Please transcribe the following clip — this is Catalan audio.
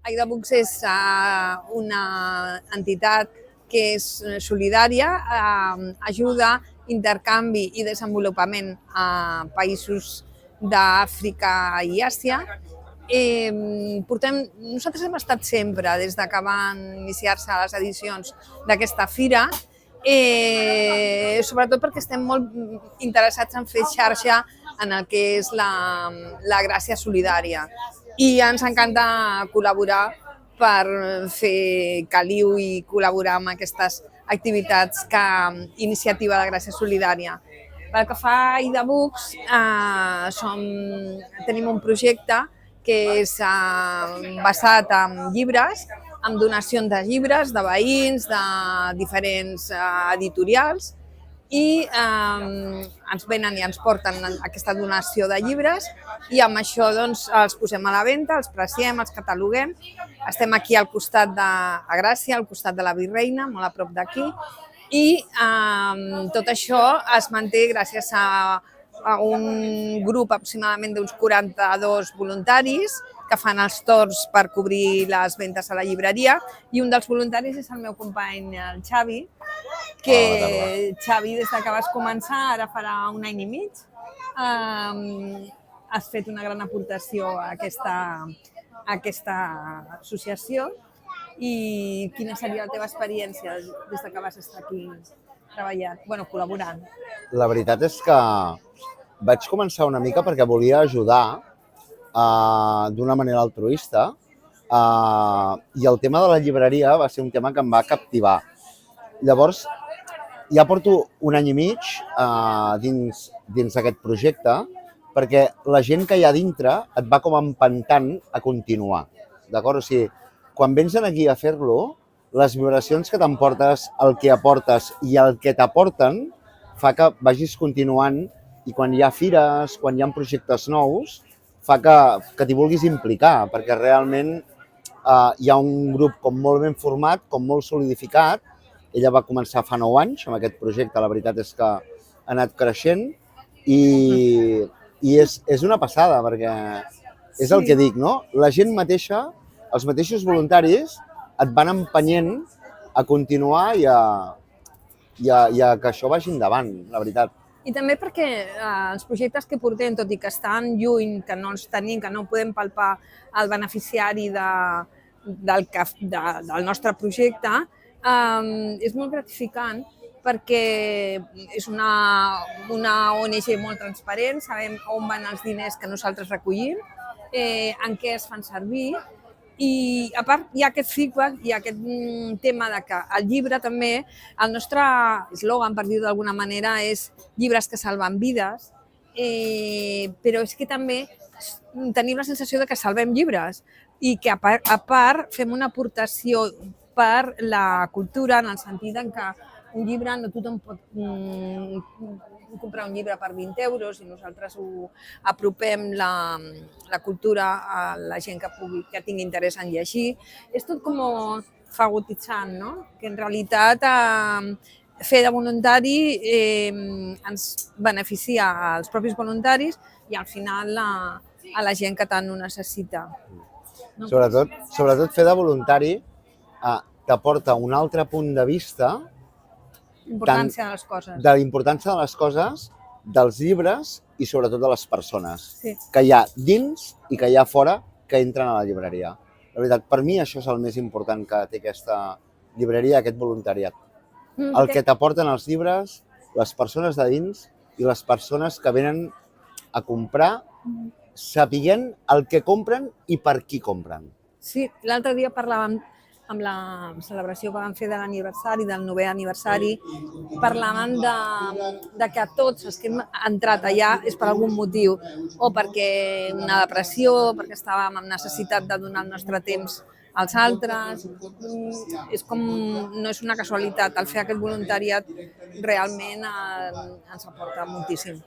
Aida Books és una entitat que és solidària, ajuda, intercanvi i desenvolupament a països d'Àfrica i Àsia. Nosaltres hem estat sempre, des que van iniciar-se les edicions d'aquesta fira, sobretot perquè estem molt interessats en fer xarxa en el que és la gràcia solidària. I ens encanta col·laborar per fer caliu i col·laborar amb aquestes activitats iniciativa de gràcia solidària. Pel que fa a Aida Books, tenim un projecte que és basat en llibres, amb donacions de llibres, de veïns, de diferents editorials, i ens venen i ens porten aquesta donació de llibres i amb això els posem a la venda, els preciem, els cataloguem. Estem aquí al costat de Gràcia, al costat de la Virreina, molt a prop d'aquí, i tot això es manté gràcies a un grup aproximadament d'uns 42 voluntaris que fan els torns per cobrir les ventes a la llibreria, i un dels voluntaris és el meu company, el Xavi, que Xavi, des que vas començar, ara farà un any i mig, has fet una gran aportació a aquesta associació. I quina seria la teva experiència des que vas estar aquí treballant, col·laborant? La veritat és que vaig començar una mica perquè volia ajudar d'una manera altruista, i el tema de la llibreria va ser un tema que em va captivar. Llavors, ja porto un any i mig dins d'aquest projecte, perquè la gent que hi ha dintre et va com empantant a continuar, d'acord? O sigui, quan vens aquí a fer-lo, les vibracions que t'emportes, el que aportes i el que t'aporten fa que vagis continuant, i quan hi ha fires, quan hi ha projectes nous, fa que t'hi vulguis implicar, perquè realment hi ha un grup com molt ben format, com molt solidificat. Ella va començar fa 9 anys amb aquest projecte, la veritat és que ha anat creixent, i és una passada, perquè és el que dic, no? La gent mateixa, els mateixos voluntaris, et van empenyent a continuar i a que això vagi endavant, la veritat. I també perquè els projectes que portem, tot i que estan lluny, que no els tenim, que no podem palpar el beneficiari del nostre projecte, és molt gratificant perquè és una ONG molt transparent, sabem on van els diners que nosaltres recollim, en què es fan servir, i a part hi ha aquest feedback i aquest tema de que el llibre també, el nostre eslògan, per dir-ho d'alguna manera, és llibres que salven vides, però és que també tenim la sensació de que salvem llibres i que a part fem una aportació per la cultura, en el sentit que un llibre no tothom pot comprar un llibre per 20 euros, i nosaltres apropem la cultura a la gent que tingui interès en llegir. És tot com fagotitzant, no? Que en realitat fer de voluntari ens beneficia als propis voluntaris i al final a la gent que tant ho necessita. Sobretot fer de voluntari t'aporta un altre punt de vista de la importància de les coses, dels llibres i sobretot de les persones que hi ha dins i que hi ha fora que entren a la llibreria. La veritat, per mi això és el més important que té aquesta llibreria, aquest voluntariat. El que t'aporten els llibres, les persones de dins i les persones que venen a comprar sapiguent el que compren i per qui compren. Sí, l'altre dia parlàvem amb la celebració que vam fer de l'aniversari, del 9è aniversari, parlàvem de que tots els que hem entrat allà és per algun motiu, o perquè una depressió, perquè estàvem amb necessitat de donar el nostre temps als altres. No és una casualitat, el fer aquest voluntariat realment ens aporta moltíssim.